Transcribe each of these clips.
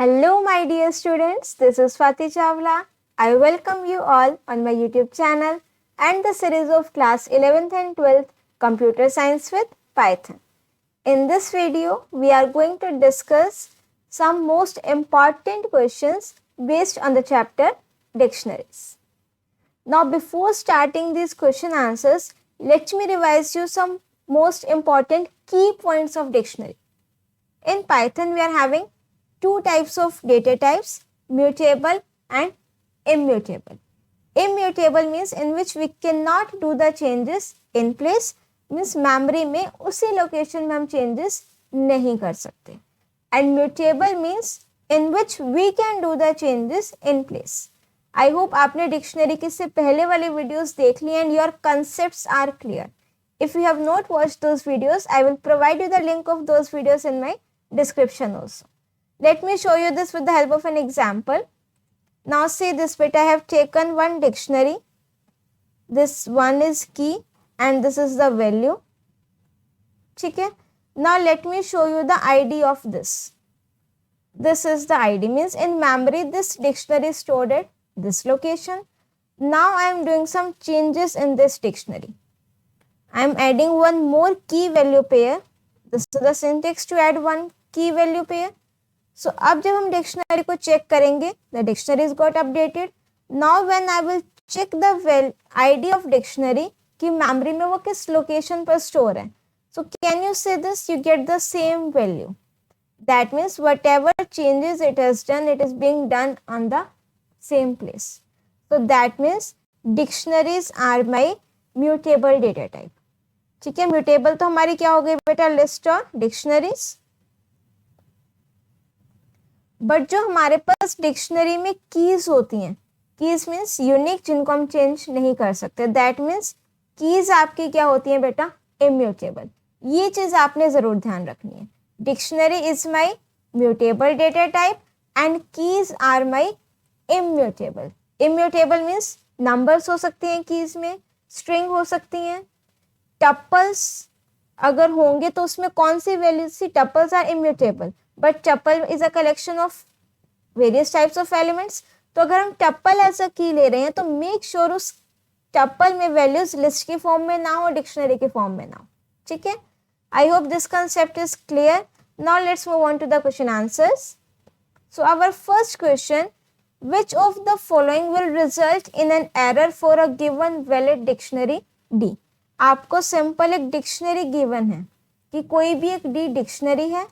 Hello, my dear students. This is Swati Chawla. I welcome you all on my YouTube channel and the series of class 11th and 12th Computer Science with Python. In this video, we are going to discuss some most important questions based on the chapter Dictionaries. Now, before starting these question answers, let me revise you some most important key points of dictionary. In Python, we are having two types of data types, mutable and immutable. Immutable means in which we cannot do the changes in place, means memory में उसी location में हम changes नहीं कर सकते. And mutable means in which we can do the changes in place. I hope आपने dictionary के से पहले वाले वीडियोस देख लिए and your concepts are clear. If you have not watched those videos, I will provide you the link of those videos in my description also. Let me show you this with the help of an example. Now see this bit, I have taken one dictionary. This one is key and this is the value. Okay? Now let me show you the ID of this. This is the ID, means in memory this dictionary is stored at this location. Now I am doing some changes in this dictionary. I am adding one more key value pair. This is the syntax to add one key value pair. So अब जब हम dictionary को check करेंगे, the dictionary is got updated. Now when I will check the ID of dictionary कि memory में वो किस location पर स्टोर है. So can you say this? You get the same value. That means whatever changes it has done, it is being done on the same place. So that means dictionaries are my mutable data type. ठीक है, mutable तो हमारी क्या हो गई बेटा, list और dictionaries. But जो हमारे पास डिक्शनरी में कीज होती हैं, कीज मीन्स यूनिक, जिनको हम चेंज नहीं कर सकते. दैट मीन्स कीज आपकी क्या होती हैं बेटा, इम्यूटेबल. ये चीज आपने जरूर ध्यान रखनी है. Dictionary is my mutable data type and keys are my immutable. Immutable means numbers हो सकते हैं कीज में, स्ट्रिंग हो सकती हैं, टपल्स अगर होंगे तो उसमें कौन सी वैल्यूज सी, tuples are immutable. But tuple is a collection of various types of elements. तो अगर हम टपल एज अ की ले रहे हैं तो मेक श्योर उस टपल में वैल्यूज लिस्ट की फॉर्म में ना हो, डिक्शनरी के फॉर्म में ना हो. ठीक है, I hope this concept is clear. Now let's move on to the question answers. So our first question, which of the following will result in an error for a given valid dictionary D. आपको simple एक dictionary given है कि कोई भी एक D dictionary है,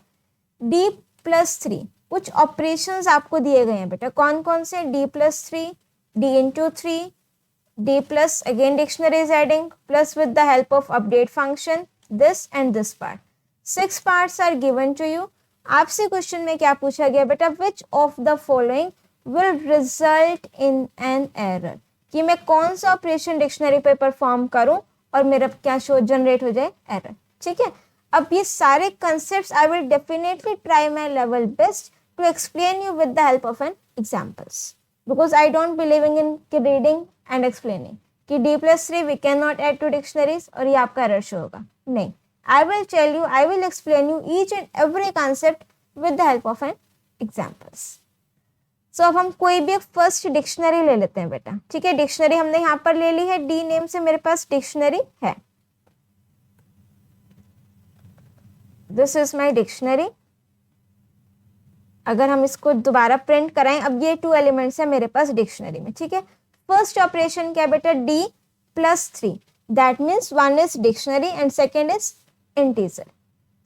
D+3 कुछ operations आपको दिए गए हैं बेटा. कौन कौन से, D+3, D×3, D plus again dictionary is adding, plus with the help of update function, this and this part. 6 parts are given to you. आपसे क्वेश्चन में क्या पूछा गया बेटा, which of the following will result in an error. कि मैं कौन सा ऑपरेशन डिक्शनरी पे परफॉर्म करूं और मेरा क्या शो जनरेट हो जाए, एरर. ठीक है, अब ये सारे concepts I will definitely try my level best to explain you with the help of an examples, because I don't believing in reading and explaining कि D+3 we can not add to dictionaries और ये आपका error show होगा. नहीं, I will tell you, I will explain you each and every concept with the help of an examples. So अब हम कोई भी फर्स्ट डिक्शनरी ले लेते हैं बेटा. ठीक है, डिक्शनरी हमने यहाँ पर ले ली है, डी नेम से मेरे पास डिक्शनरी है. This is my dictionary. अगर हम इसको दोबारा प्रिंट कराएं, अब ये 2 एलिमेंट्स है मेरे पास डिक्शनरी में. ठीक है, फर्स्ट ऑपरेशन क्या बेटा, D+3. That means one is dictionary and second is integer.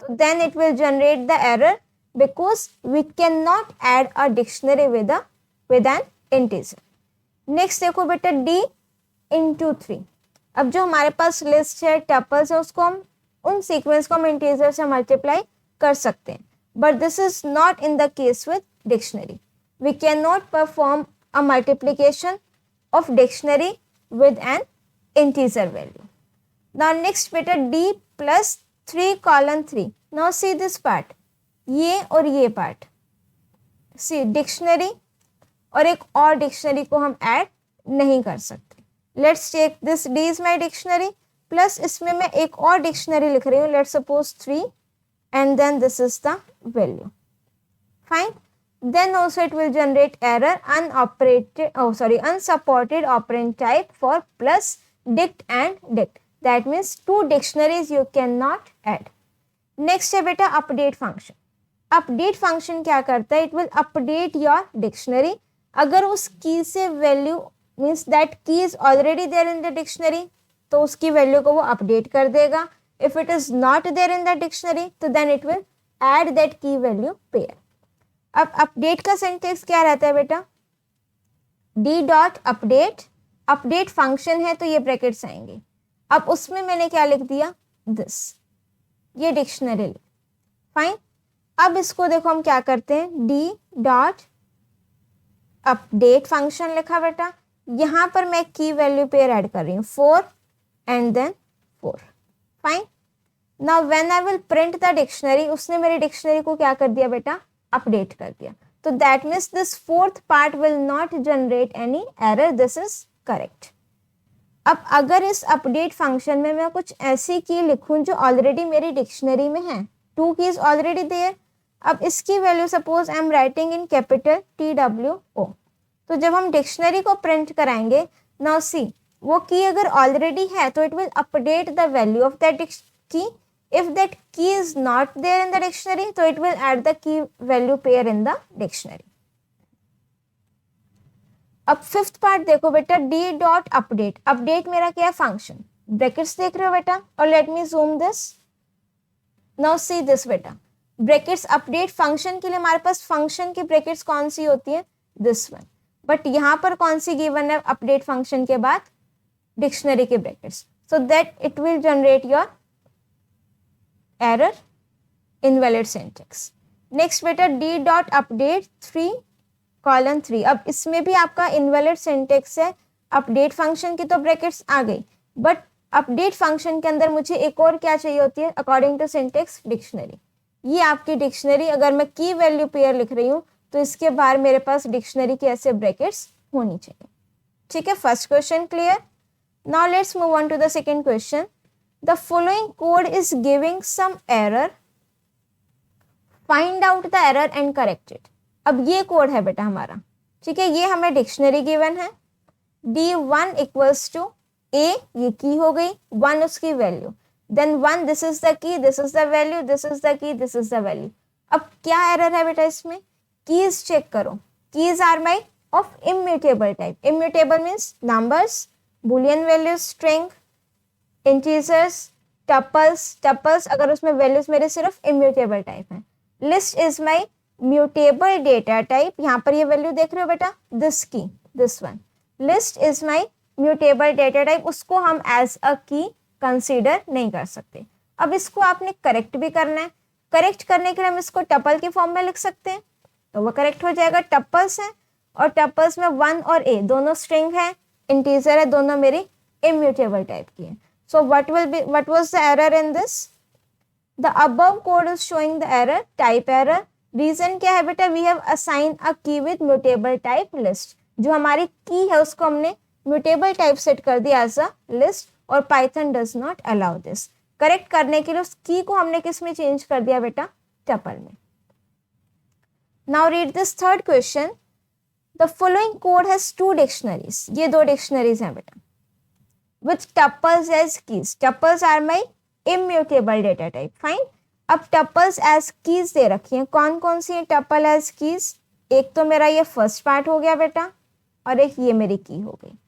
तो then it will generate the error because we cannot add a dictionary with an integer. Next देखो बेटा, D×3. अब जो हमारे पास लिस्ट है, टपल्स है, उसको हम उन सीक्वेंस को हम इंटीजर से मल्टीप्लाई कर सकते हैं. But this is not in the case with dictionary. We can not perform a multiplication of dictionary with an integer value. Now next बेटा, D+3:3. Now see this part, ये और ये पार्ट, सी dictionary और एक और डिक्शनरी को हम add नहीं कर सकते. Let's take this, D is my dictionary, plus इसमें मैं एक और डिक्शनरी लिख रही हूँ, let's suppose 3 and then this is the value. Fine. then also it will generate error unsupported operand type for plus, dict and dict. That means two dictionaries you cannot add. Next है बेटा update function. Update function क्या करता है? It will update your dictionary. अगर उस key से value means that key is already there in the dictionary तो उसकी वैल्यू को वो अपडेट कर देगा. If it is not there in the dictionary तो then it will add that key value pair. अब अपडेट का सिंटेक्स क्या रहता है बेटा? D dot update. Update function है तो ये ब्रैकेट्स आएंगे. अब उसमें मैंने क्या लिख दिया? दिस. ये डिक्शनरी. फाइन. अब इसको देखो हम क्या करते हैं, डी डॉट अपडेट फंक्शन लिखा बेटा. यहां पर मैं की वैल्यू पेयर ऐड कर रही हूँ 4 and then 4. Fine. Now when I will print the dictionary, उसने मेरी डिक्शनरी को क्या कर दिया बेटा? अपडेट कर दिया. तो that means this fourth part will not generate any error. This is correct. अब अगर इस अपडेट फंक्शन में मैं कुछ ऐसी की लिखूं जो ऑलरेडी मेरी डिक्शनरी में है, 2 कीज ऑलरेडी देयर. अब इसकी वैल्यू suppose I am writing in capital TWO. तो जब हम डिक्शनरी को प्रिंट कराएंगे, नाउ सी, वो की अगर ऑलरेडी है तो it will update the value of that key. If that key is not there in the dictionary तो it will add the key value pair in the dictionary. अब fifth part देखो बेटा, D dot update. Update मेरा क्या है? Function. Brackets देख रहे हो बेटा? और let me zoom this. Now see this बेटा, ब्रैकेट्स अपडेट फंक्शन के लिए हमारे पास फंक्शन की ब्रैकेट्स कौन सी होती है? This one. बट यहां पर कौन सी गिवन है अपडेट फंक्शन के बाद? डिक्शनरी के brackets. So that it will generate your error, invalid syntax. Next बेटा, डी डॉट अपडेट 3:3. अब इसमें भी आपका इनवैलिड सिंटैक्स है. अपडेट फंक्शन की तो ब्रैकेट्स आ गई, बट अपडेट फंक्शन के अंदर मुझे एक और क्या चाहिए होती है अकॉर्डिंग टू सिंटैक्स? डिक्शनरी. ये आपकी डिक्शनरी, अगर मैं की वैल्यू पेयर लिख रही हूँ तो इसके बाहर मेरे पास डिक्शनरी के ऐसे ब्रैकेट्स होनी चाहिए. ठीक है, first question clear. Now let's move on to the second question. The following code is giving some error, find out the error and correct it. अब ये कोड है बेटा हमारा. ठीक है, ये हमें डिक्शनरी गिवन है. D1 इक्वल्स टू A, ये की हो गई, 1 उसकी value, then 1 this is the key, this is the value, this is the key, this is the value. अब क्या एरर है बेटा इसमें? कीज चेक करो. Keys are my of immutable type. Immutable means numbers, boolean values, string, integers, tuples. Tuples अगर उसमें values मेरे सिर्फ इम्यूटेबल टाइप है. List is my mutable data type. यहाँ पर ये वैल्यू देख रहे हो बेटा, दिस की, this one. List is my mutable data type. उसको हम एज अ की कंसीडर नहीं कर सकते. अब इसको आपने करेक्ट भी करना है. करेक्ट करने के लिए हम इसको टपल के फॉर्म में लिख सकते हैं तो वो करेक्ट हो जाएगा. टपल्स है और टपल्स में 1 और A दोनों स्ट्रिंग है, इंटीजर है, दोनों मेरी इम्यूटेबल टाइप की है. So what was the error in this? The above code is showing the error, type error. Reason क्या है बेटा? वी हैव असाइन अ की विद म्यूटेबल टाइप लिस्ट. जो हमारी की है उसको हमने म्यूटेबल टाइप सेट कर दिया एज अ लिस्ट और Python does not allow this. Correct करने के लिए उस की को हमने किस में चेंज कर दिया बेटा? टपल में. Now read this third question. The following code has 2 dictionaries. ये 2 डिक्शनरीज हैं बेटा with tuples as keys. Tuples are my immutable data type. Fine. अब टपल्स एज कीज दे रखी हैं. कौन कौन सी है टपल एज कीज? एक तो मेरा ये फर्स्ट पार्ट हो गया बेटा और एक ये मेरी की हो गई.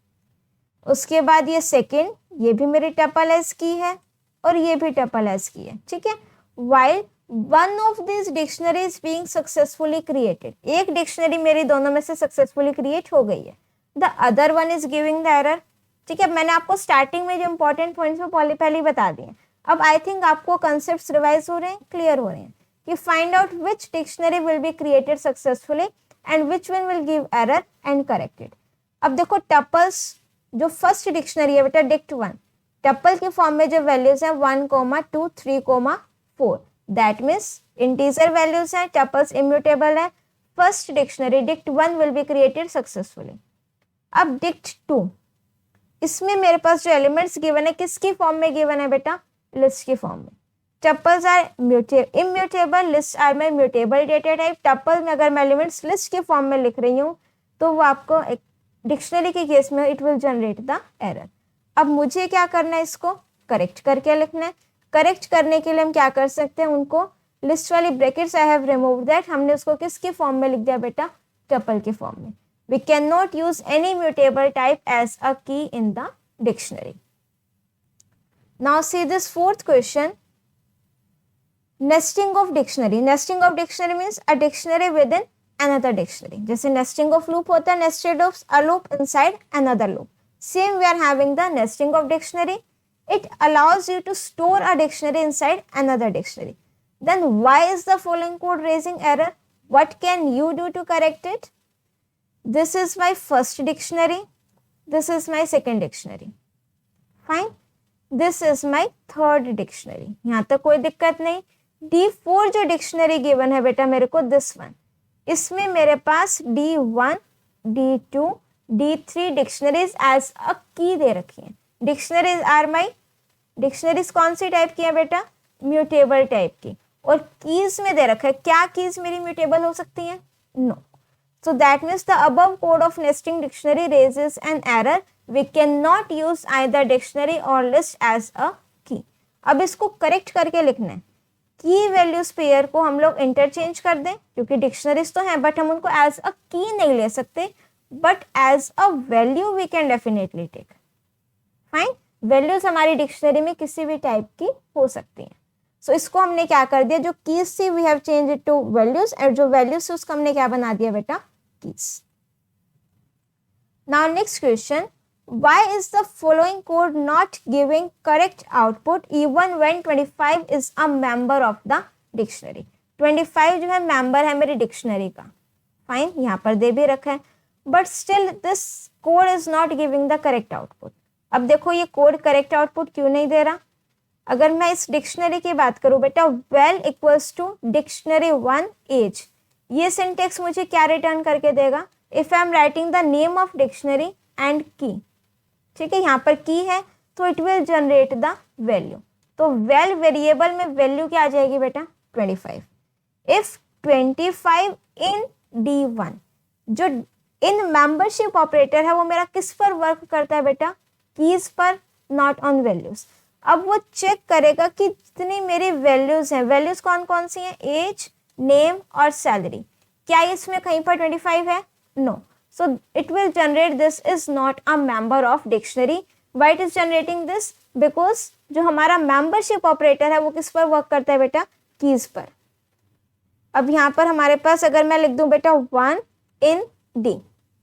उसके बाद ये सेकेंड, ये भी मेरी टपल एज की है और ये भी टपल एज की है. ठीक है. While one of this dictionary is being successfully created. एक डिक्शनरी मेरी दोनों में से सक्सेसफुली क्रिएट हो गई है. The other one is giving the error. ठीक है, मैंने आपको स्टार्टिंग में जो इंपॉर्टेंट पॉइंट्स वो पहले ही बता दिए. अब आई थिंक आपको कंसेप्ट रिवाइज हो रहे हैं, क्लियर हो रहे हैं कि find out which dictionary will be created successfully and which one will give error and corrected. अब देखो टपल्स जो फर्स्ट डिक्शनरी है बेटा dict1, टपल के फॉर्म में जो वैल्यूज हैं 1, 2, 3, 4. दैट मीन्स इंटीजर वैल्यूज हैं, टपल्स इम्यूटेबल है. First dictionary dict1 will be created successfully. अब dict2, इसमें मेरे पास जो एलिमेंट्स गिवन है किसकी फॉर्म में गिवन है बेटा? लिस्ट की फॉर्म में. Tuples are immutable, list are my mutable data type. Tuple में अगर मैं एलिमेंट्स लिस्ट के फॉर्म में लिख रही हूँ तो वो आपको एक डिक्शनरी के केस में it will generate the error. अब मुझे क्या करना है, इसको करेक्ट करके लिखना है। करेक्ट करने के लिए हम क्या कर सकते हैं, उनको लिस्ट वाली brackets I have remove that, हमने उसको किसके फॉर्म में लिख दिया बेटा, टपल के फॉर्म में। We can not use any mutable type as a key in the dictionary. Now see this fourth question, nesting of dictionary. Nesting of dictionary means a dictionary within another dictionary. जैसे nesting of loop होता है, nested of a loop inside another loop, same we are having the nesting of dictionary. It allows you to store a dictionary inside another dictionary. Then why is the following code raising error? What can you do to correct it? This is my first dictionary. This is my second dictionary. Fine. This is my third dictionary. यहाँ तक कोई दिक्कत नहीं। D4 जो dictionary given है बेटा मेरे को, this one, इसमें मेरे पास D1, D2, D3 dictionaries as a key दे रखी हैं। डिक्शनरीज आर माई, डिक्शनरीज कौन सी टाइप की है बेटा, म्यूटेबल टाइप की। और कीज में दे रखा है, क्या कीज मेरी म्यूटेबल हो सकती हैं, no. So that means the above code of nesting dictionary raises an error, we can not use either dictionary और लिस्ट एज अ की। अब इसको करेक्ट करके लिखना है, की वैल्यूज पेयर को हम लोग इंटरचेंज कर दें, क्योंकि डिक्शनरीज तो हैं बट हम उनको एज अ की नहीं ले सकते, but as a value we can definitely take. Fine, values हमारी डिक्शनरी में किसी भी टाइप की हो सकती हैं। सो इसको हमने क्या कर दिया, जो कीज थी we have change it to values, और जो वैल्यूज थी उसको हमने क्या बना दिया बेटा, keys. Now next question, why is the following code not giving correct output even when 25 is a member of the dictionary. 25 जो है मेंबर है मेरी डिक्शनरी का। फाइन, यहाँ पर दे भी रखा है, but still this code is not giving the correct output. अब देखो ये कोड करेक्ट आउटपुट क्यों नहीं दे रहा। अगर मैं इस डिक्शनरी की बात करूं बेटा, well equals to dictionary 1 age, ये सिंटेक्स मुझे क्या रिटर्न करके देगा, if I am writing the name of dictionary and key. ठीक है, यहाँ पर की है तो it will generate the value. तो वेल वेरिएबल में वैल्यू क्या आ जाएगी बेटा, 25। इफ 25 इन D1, जो इन मेंबरशिप ऑपरेटर है वो मेरा किस पर वर्क करता है बेटा, कीज पर, नॉट ऑन वैल्यूज। अब वो चेक करेगा कि जितनी मेरी वैल्यूज हैं, वैल्यूज कौन कौन सी हैं, एज, नेम और सैलरी, क्या इसमें कहीं पर 25 है, no. So it will generate this is not a member of dictionary. Why it is generating this, because जो हमारा मेंबरशिप ऑपरेटर है वो किस पर वर्क करता है बेटा, कीज पर। अब यहाँ पर हमारे पास अगर मैं लिख दूं बेटा 1 इन D,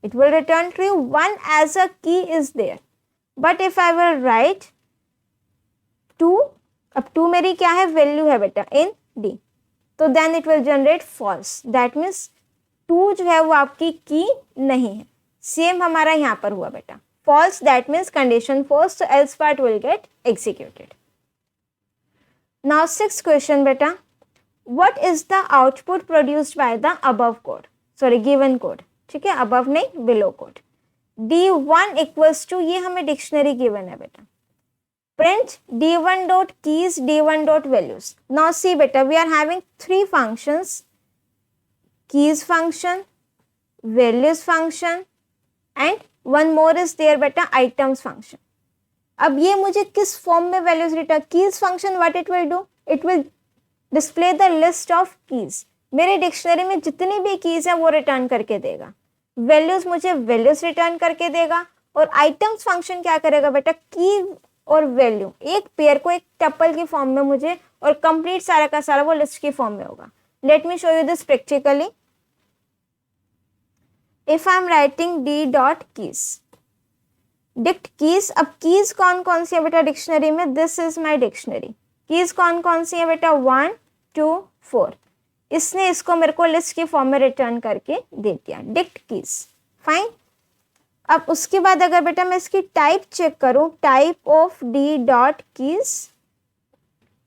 it will return true 1 as a key is there. But if I will write 2, अब 2 मेरी क्या है, वैल्यू है बेटा in D, तो then it will generate false. That means 2 जो है वो आपकी की नहीं है। सेम हमारा यहाँ पर हुआ बेटा, false, that means condition false, so else part will get executed. Now 6th question बेटा, what is the output produced by the above code, sorry given code, ठीक है, अबव नहीं, below code. D1 equals to, ये हमें dictionary given है बेटा, print D1 dot keys, D1 dot values. Now see बेटा, we are having 3 functions, keys function, values function and one more is there बेटा, items function. अब ये मुझे किस फॉर्म में values return, keys function what it will do, it will display the list of keys, मेरे dictionary में जितनी भी कीज है वो रिटर्न करके देगा। वैल्यूज मुझे वैल्यूज रिटर्न करके देगा, और आइटम्स फंक्शन क्या करेगा बेटा, की और वैल्यू एक पेयर को एक टपल की फॉर्म में मुझे, और कंप्लीट सारा का सारा वो लिस्ट की फॉर्म में होगा। Let me show you this practically. If I am writing D dot keys, dict keys, अब कीज कौन कौन सी है बेटा डिक्शनरी में, this is my dictionary. Keys कौन कौन सी है बेटा, 1 2 4, इसने इसको मेरे को लिस्ट की फॉर्म में रिटर्न करके दे दिया, डिक्ट कीज। फाइन, अब उसके बाद अगर बेटा मैं इसकी टाइप चेक करूं, type of D dot keys,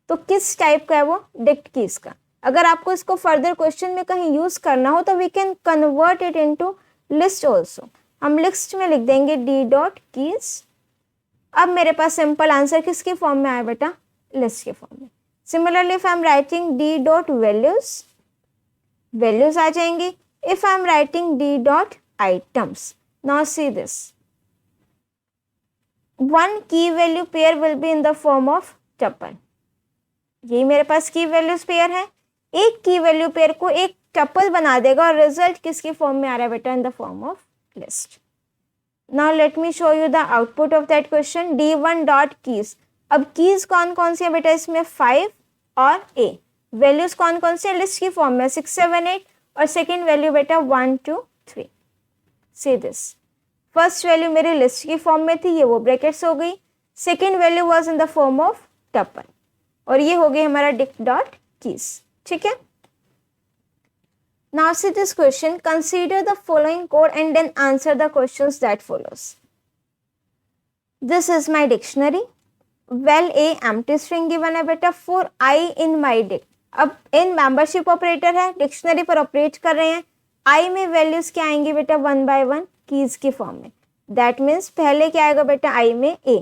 तो किस टाइप का है वो, डिक्ट कीज का। अगर आपको इसको फर्दर क्वेश्चन में कहीं यूज करना हो तो we can convert it into list also. हम लिस्ट में लिख देंगे D डॉट कीज। अब मेरे पास सिंपल आंसर किसके फॉर्म में आया बेटा, लिस्ट के फॉर्म में। Similarly, if I'm writing d dot values, values आ जाएंगी. If I'm writing d dot items, now see this. One key value pair will be in the form of tuple. ये मेरे पास की values pair है. एक की value pair को एक tuple बना देगा और रिजल्ट किसकी फॉर्म में आ रहा है बेटा? इन the form of list. Now let me show you the output of that question. d1 dot keys. अब कीज कौन कौन सी है बेटा? इसमें 5 और a. वैल्यूज कौन कौन सी है? लिस्ट की फॉर्म में 6 7 8 और सेकेंड वैल्यू बेटा 1 2 3. See this. फर्स्ट वैल्यू मेरी लिस्ट की फॉर्म में थी, ये वो ब्रैकेट्स हो गई. Second value was in the form of tuple और ये हो गई हमारा dict डॉट कीज. ठीक है. Now see this question. Consider the following code and then answer the questions that follows. This is my dictionary. Well, a empty string given है बेटा for I in my dict. अब in membership operator है, dictionary पर operate कर रहे हैं. I में values क्या आएंगी बेटा? 1 by 1 कीज की फॉर्म में. दैट मीन्स पहले क्या आएगा बेटा? I में a.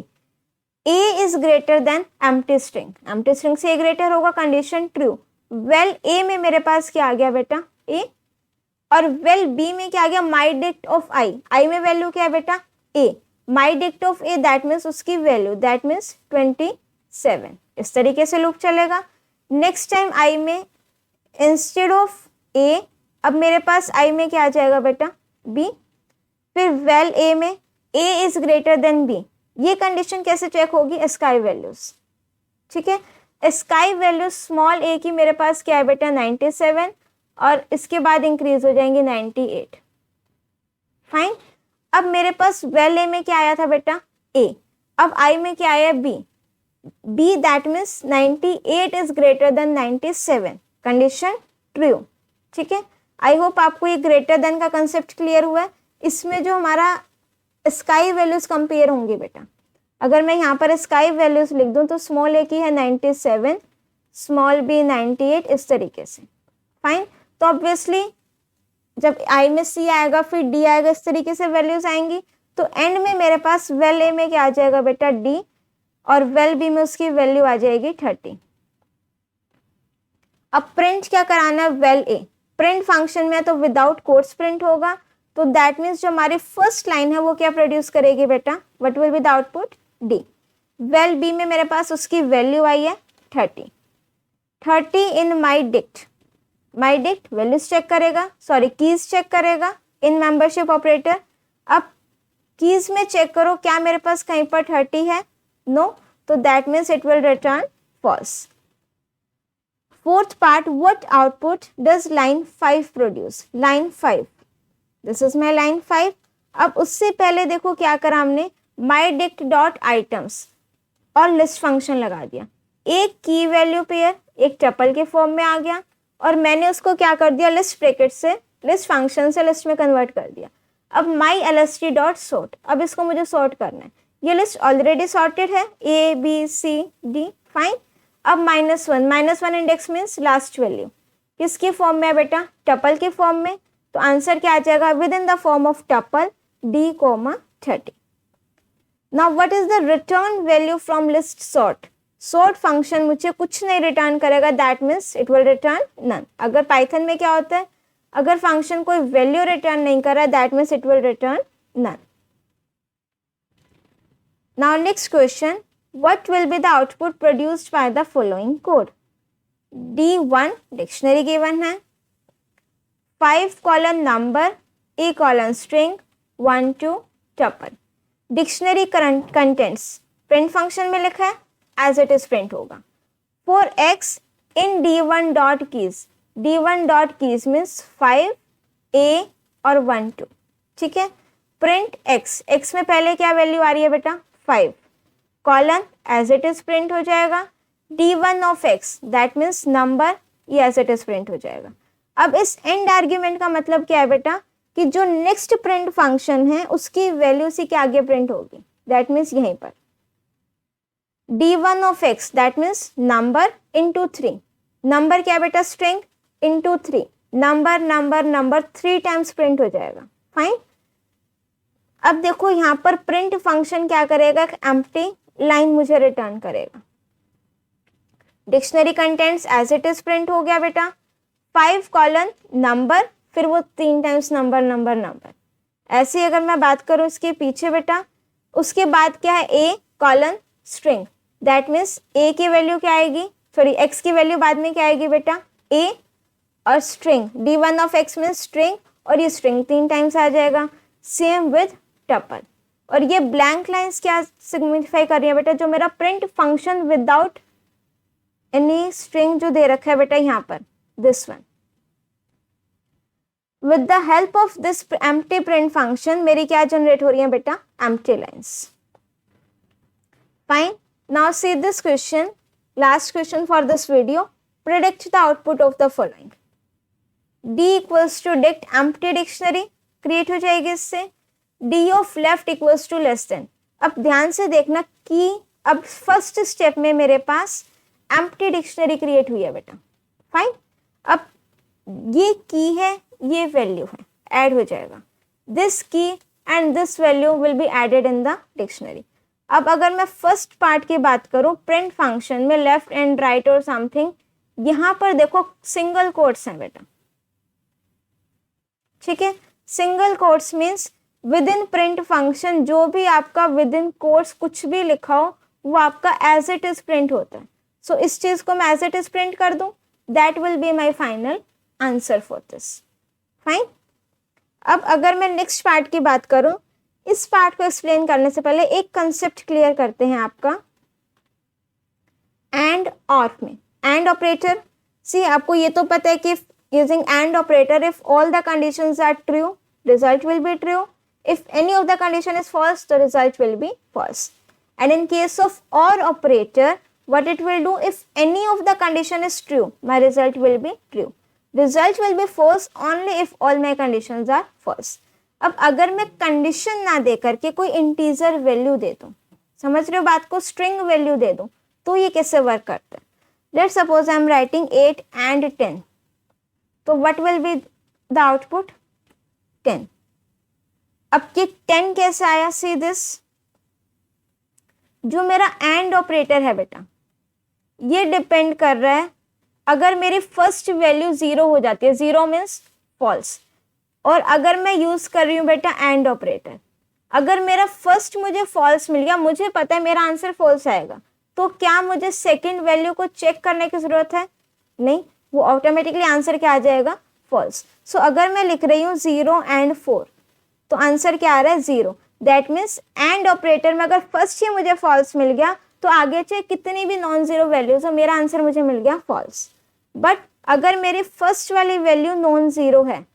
a is greater than empty string. empty string से a greater होगा, कंडीशन ट्रू. well a में मेरे पास क्या आ गया बेटा? a. और well b में क्या आ गया? my dict of i. i में वैल्यू क्या है बेटा? a. my dict of a that means उसकी वैल्यू दैट मीन्स 27. इस तरीके से लूप चलेगा. नेक्स्ट टाइम i में इंस्टेड ऑफ a अब मेरे पास i में क्या आ जाएगा बेटा? b. फिर well a में a is greater than b. ये कंडीशन कैसे चेक होगी? Sky values. ठीक है. स्काई वैल्यूज स्मॉल a की मेरे पास क्या है बेटा? 97 और इसके बाद इंक्रीज हो जाएंगे 98. फाइन. अब मेरे पास वेल ए में क्या आया था बेटा? a. अब i में क्या आया? b. b that means 98 is greater than 97. Condition true. ठीक है. आई होप आपको ये ग्रेटर देन का कंसेप्ट क्लियर हुआ है. इसमें जो हमारा स्काई वैल्यूज कंपेयर होंगी बेटा, अगर मैं यहाँ पर स्काई वैल्यूज लिख दूँ तो स्मॉल ए की है 97, स्मॉल बी 98, इस तरीके से. फाइन. तो ऑब्वियसली जब आई में सी आएगा फिर डी आएगा, इस तरीके से वैल्यूज आएंगी. तो एंड में मेरे पास वेल ए में क्या आ जाएगा बेटा? डी. और वेल बी में उसकी वैल्यू आ जाएगी 30. अब प्रिंट क्या कराना है? वेल ए. प्रिंट फंक्शन में है तो विदाउट कोट्स प्रिंट होगा. तो दैट मीन्स जो हमारी फर्स्ट लाइन है वो क्या प्रोड्यूस करेगी बेटा? What will be the output? D. Well B में मेरे पास उसकी वैल्यू आई है 30. 30 in my dict. My dict values check करेगा, सॉरी कीज चेक करेगा इन मेंबरशिप ऑपरेटर. अब कीज में चेक करो क्या मेरे पास कहीं पर 30 है? नो. तो that means it will return false. Fourth part. What output does line 5 produce? Line 5. This is my line 5. अब उससे पहले देखो क्या करा हमने? माई डिक्ट डॉट आइटम्स और लिस्ट फंक्शन लगा दिया. एक की वैल्यू पेयर एक टपल के फॉर्म में आ गया और मैंने उसको क्या कर दिया? लिस्ट ब्रैकेट से, लिस्ट फंक्शन से लिस्ट में कन्वर्ट कर दिया. अब माई lst डॉट सॉर्ट. अब इसको मुझे सॉर्ट करना है. ये लिस्ट ऑलरेडी सॉर्टेड है a b c d. Fine. अब -1 इंडेक्स मीन्स लास्ट वैल्यू किसकी फॉर्म में है बेटा? टपल के फॉर्म में. तो आंसर क्या आ जाएगा? Within the form of tuple d, 30. Now what is the return value from list sort? Sort function मुझे कुछ नहीं रिटर्न करेगा, that means it will return none. अगर पाइथन में क्या होता है? अगर फंक्शन कोई वैल्यू रिटर्न नहीं कर रहा है that means it will return none. Now next question. What will be the output produced by the following code? D1 dictionary given है, 5 colon number, a colon string, 1 2 tuple. Dictionary contents print function में लिखा है, as it is print होगा. फॉर x इन d1 dot keys. d1 dot keys means 5 a और 1 2. ठीक है. Print x. x में पहले क्या वैल्यू आ रही है बेटा? 5. Colon as it is print हो जाएगा. d1 of x that means number, ये एज इट इज प्रिंट हो जाएगा. अब इस एंड आर्ग्यूमेंट का मतलब क्या है बेटा? कि जो नेक्स्ट प्रिंट फंक्शन है उसकी वैल्यू सी के आगे प्रिंट होगी. दैट मीन्स यहीं पर d1 of x that means number into 3. Number क्या बेटा? String into 3. Number number number 3 times print हो जाएगा. फाइन. अब देखो यहाँ पर प्रिंट फंक्शन क्या करेगा? एम्प्टी लाइन मुझे रिटर्न करेगा. Dictionary contents as it is print हो गया बेटा, 5 कॉलन नंबर, फिर वो 3 टाइम्स नंबर नंबर नंबर। ऐसे ही अगर मैं बात करूँ इसके पीछे बेटा, उसके बाद क्या है, ए कॉलन स्ट्रिंग, दैट मीन्स ए की वैल्यू क्या आएगी, सॉरी एक्स की वैल्यू बाद में क्या आएगी बेटा, ए और string d1 of x means string, और ये स्ट्रिंग 3 टाइम्स आ जाएगा। Same with tuple. और ये ब्लैंक लाइंस क्या सिग्निफाई कर रही है बेटा, जो मेरा print function without any string जो दे रखा है बेटा यहाँ पर, this one. With the help of this empty print function मेरी क्या जनरेट हो रही है बेटा, empty lines. Fine, now see this question, last question for this video. Predict the output of the following. d equals to dict empty dictionary create हो जाएगी इससे, d of left equals to less than. अब ध्यान से देखना कि अब first step में मेरे पास एम्प्टी डिक्शनरी क्रिएट हुई है बेटा। फाइन, अब ये की है, ये वैल्यू है, ऐड हो जाएगा। This key and this value will be added in the dictionary. अब अगर मैं फर्स्ट पार्ट की बात करूं, प्रिंट फंक्शन में लेफ्ट एंड राइट और समथिंग, यहां पर देखो सिंगल कोट्स हैं बेटा, ठीक है। Single quotes means within print function जो भी आपका विद इन कोट्स कुछ भी लिखा हो वो आपका एज इट इज प्रिंट होता है। सो इस चीज को मैं एज इट इज प्रिंट कर दूं, that will be my final answer for this. Fine, अब अगर मैं नेक्स्ट पार्ट की बात करूं, इस पार्ट को एक्सप्लेन करने से पहले एक कंसेप्ट क्लियर करते हैं आपका एंड और में। एंड ऑपरेटर, सी आपको ये तो पता है कि using AND operator, if all the conditions are true, result will be true. If any of the condition is false, the result will be false. And in case of OR operator, what it will do, if any of the condition is true, my result will be true. Result will be false only if all my conditions are false. अब अगर मैं condition ना दे करके कोई integer value दे दूँ, समझ रहे हो बात को, string value दे दूँ, तो ये कैसे work करता है? Let's suppose I am writing 8 and 10. तो what will be the output? 10. अब ये 10 कैसे आया, सी दिस, जो मेरा एंड ऑपरेटर है बेटा, ये डिपेंड कर रहा है, अगर मेरी फर्स्ट वैल्यू 0 हो जाती है, 0 मीन्स फॉल्स, और अगर मैं यूज कर रही हूँ बेटा एंड ऑपरेटर, अगर मेरा फर्स्ट मुझे फॉल्स मिल गया, मुझे पता है मेरा आंसर फॉल्स आएगा, तो क्या मुझे सेकेंड वैल्यू को चेक करने की जरूरत है? नहीं, वो ऑटोमेटिकली आंसर क्या आ जाएगा, फॉल्स। सो अगर मैं लिख रही हूँ 0 and 4, तो आंसर क्या आ रहा है, 0। दैट मीन्स एंड ऑपरेटर में अगर फर्स्ट ही मुझे फॉल्स मिल गया, तो आगे चाहे कितनी भी नॉन जीरो वैल्यूज हो, मेरा आंसर मुझे मिल गया फॉल्स। बट अगर मेरी फर्स्ट वाली वैल्यू नॉन जीरो है,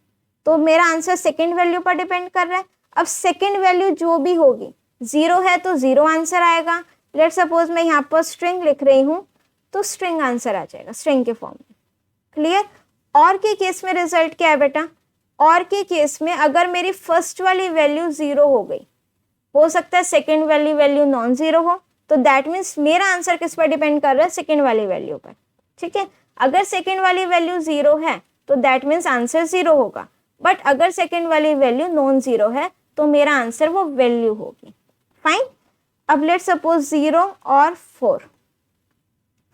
तो मेरा आंसर सेकेंड वैल्यू पर डिपेंड कर रहा है। अब सेकेंड वैल्यू जो भी होगी, 0 है तो 0 आंसर आएगा। लेट सपोज मैं यहाँ पर स्ट्रिंग लिख रही हूँ, तो स्ट्रिंग आंसर आ जाएगा स्ट्रिंग के फॉर्म में। क्लियर? और के केस में रिजल्ट क्या है बेटा, और के केस में अगर मेरी फर्स्ट वाली वैल्यू 0 हो गई, हो सकता है सेकेंड वाली वैल्यू नॉन जीरो हो, तो दैट मीन्स मेरा आंसर किस पर डिपेंड कर रहा है, सेकेंड वाली वैल्यू पर। ठीक है, अगर सेकेंड वाली वैल्यू 0 है तो दैट मीन्स आंसर 0 होगा, बट अगर सेकेंड वाली वैल्यू नॉन जीरो है तो मेरा आंसर वो वैल्यू होगी। फाइन, अब लेट सपोज 0 और 4,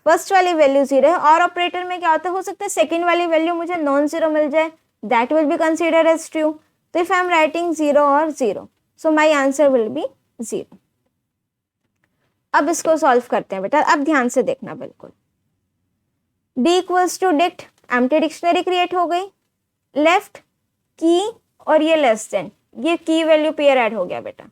फर्स्ट वाली वैल्यू 0 है, और ऑपरेटर में क्या होता है, हो सकता है सेकेंड वाली वैल्यू मुझे नॉन जीरो मिल जाए, that will be consider as true. तो इफ आई एम राइटिंग 0 और 0, so my answer will be 0। अब इसको सॉल्व करते हैं बेटा, अब ध्यान से देखना बिल्कुल। d equals to dict, empty dictionary create हो गई, लेफ्ट की और ये लेस देन, ये की वैल्यू पेयर ऐड हो गया बेटा।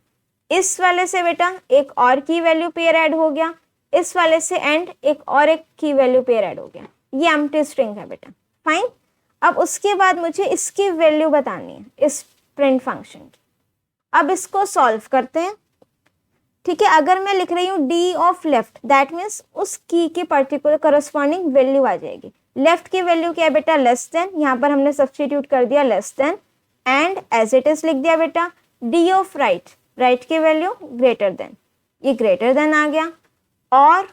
इस वाले से बेटा एक और की वैल्यू पेयर ऐड हो गया, इस वाले से एंड एक और एक की वैल्यू पेयर ऐड हो गया, ये एम्प्टी स्ट्रिंग है बेटा। फाइन, अब उसके बाद मुझे इसकी वैल्यू बतानी है इस प्रिंट फंक्शन की। अब इसको सॉल्व करते हैं। ठीक है, अगर मैं लिख रही हूँ d of left, that means उस की के पर्टिकुलर करस्पॉन्डिंग वैल्यू आ जाएगी। लेफ्ट की वैल्यू क्या है बेटा, लेस देन, यहाँ पर हमने सब्स्टिट्यूट कर दिया less than, and as it is लिख दिया बेटा। d ऑफ राइट, राइट की वैल्यू ग्रेटर देन, ये ग्रेटर देन आ गया, और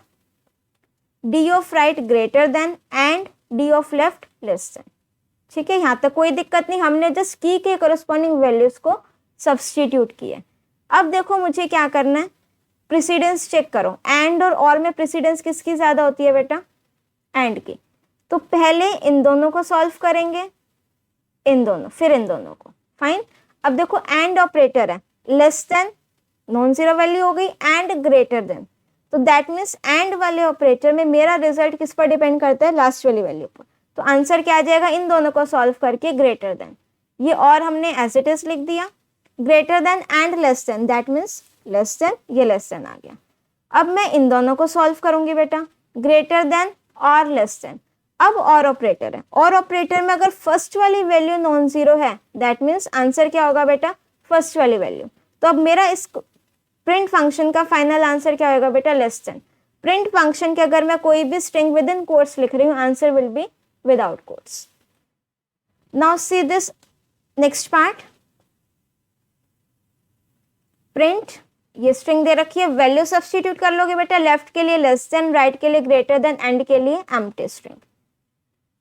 d of right greater than and d of left less than. ठीक है, यहाँ तक कोई दिक्कत नहीं, हमने जस्ट की के करस्पॉन्डिंग वैल्यूज को सब्स्टिट्यूट किए। अब देखो मुझे क्या करना है, प्रेसिडेंस चेक करो। एंड और में प्रेसिडेंस किसकी ज्यादा होती है बेटा, एंड की। तो पहले इन दोनों को सॉल्व करेंगे, इन दोनों, फिर इन दोनों को। फाइन। अब देखो एंड ऑपरेटर है, less than non zero value हो गई, एंड ग्रेटर देन, तो दैट मीन्स एंड वाले ऑपरेटर में मेरा रिजल्ट किस पर डिपेंड करता है, लास्ट वाली वैल्यू पर। तो आंसर क्या आ जाएगा, इन दोनों को सॉल्व करके ग्रेटर देन, ये और हमने एज इट इज लिख दिया, greater than and less then, that means less than, ये लेस देन आ गया। अब मैं इन दोनों को सॉल्व करूंगी बेटा, ग्रेटर देन और लेस देन। अब और ऑपरेटर है, और ऑपरेटर में अगर फर्स्ट वाली वैल्यू नॉन जीरो है, दैट मीन्स आंसर क्या होगा बेटा, फर्स्ट वाली वैल्यू। तो अब मेरा इस प्रिंट फंक्शन का फाइनल आंसर क्या होगा बेटा, लेस देन। प्रिंट फंक्शन के अगर मैं कोई भी स्ट्रिंग विद इन कोट्स लिख रही हूँ, answer will be without quotes. Now see this next part, print, ये स्ट्रिंग दे रखी है, वैल्यू सब्स्टिट्यूट कर लोगे बेटा, लेफ्ट के लिए लेस देन, राइट के लिए ग्रेटर देन, एंड के लिए एम्प्टी स्ट्रिंग।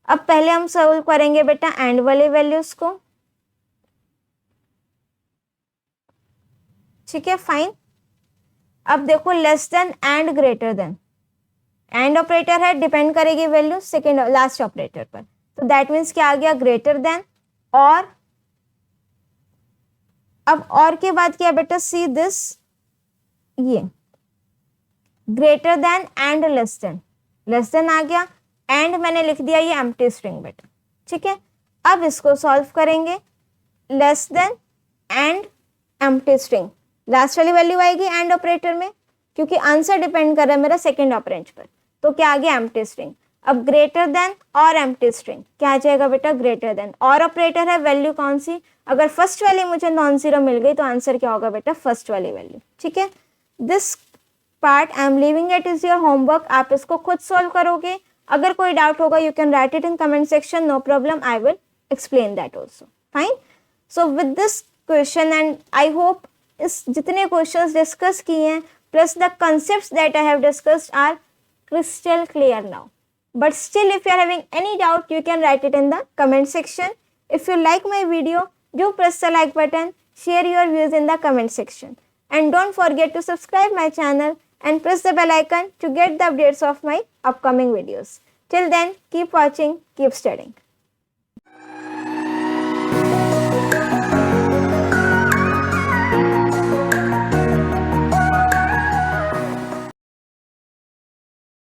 अब पहले हम सॉल्व करेंगे बेटा एंड वाले वैल्यूज को, ठीक है, फाइन। अब देखो less than and greater than, and operator है, डिपेंड करेगी वैल्यू सेकेंड लास्ट ऑपरेटर पर, तो दैट मीन्स क्या आ गया, ग्रेटर देन और। अब और के बाद क्या बेटा, सी दिस, ये greater than and less than आ गया, एंड मैंने लिख दिया ये एम्प्टी स्ट्रिंग बेटा, ठीक है। अब इसको सॉल्व करेंगे, less than and empty string, last वाली वैल्यू आएगी एंड ऑपरेटर में, क्योंकि आंसर डिपेंड कर रहा है मेरा सेकेंड ऑपरेंड पर, तो क्या आ गया, एम्प्टी स्ट्रिंग। अब ग्रेटर देन और एम्प्टी स्ट्रिंग, क्या आ जाएगा बेटा, ग्रेटर देन, और ऑपरेटर है, वैल्यू कौन सी, अगर फर्स्ट वाली मुझे नॉन जीरो मिल गई तो आंसर क्या होगा बेटा, फर्स्ट वाली वैल्यू, ठीक है। This part I am leaving it is your homework, आप इसको खुद सॉल्व करोगे। अगर कोई डाउट होगा you can write it in comment section, no problem, I will explain that also, fine. So with this question and I hope इस जितने questions discuss किए हैं plus the concepts that I have discussed are crystal clear now. But still, if you are having any doubt, you can write it in the comment section. If you like my video, do press the like button, share your views in the comment section. And don't forget to subscribe my channel and press the bell icon to get the updates of my upcoming videos. Till then, keep watching, keep studying.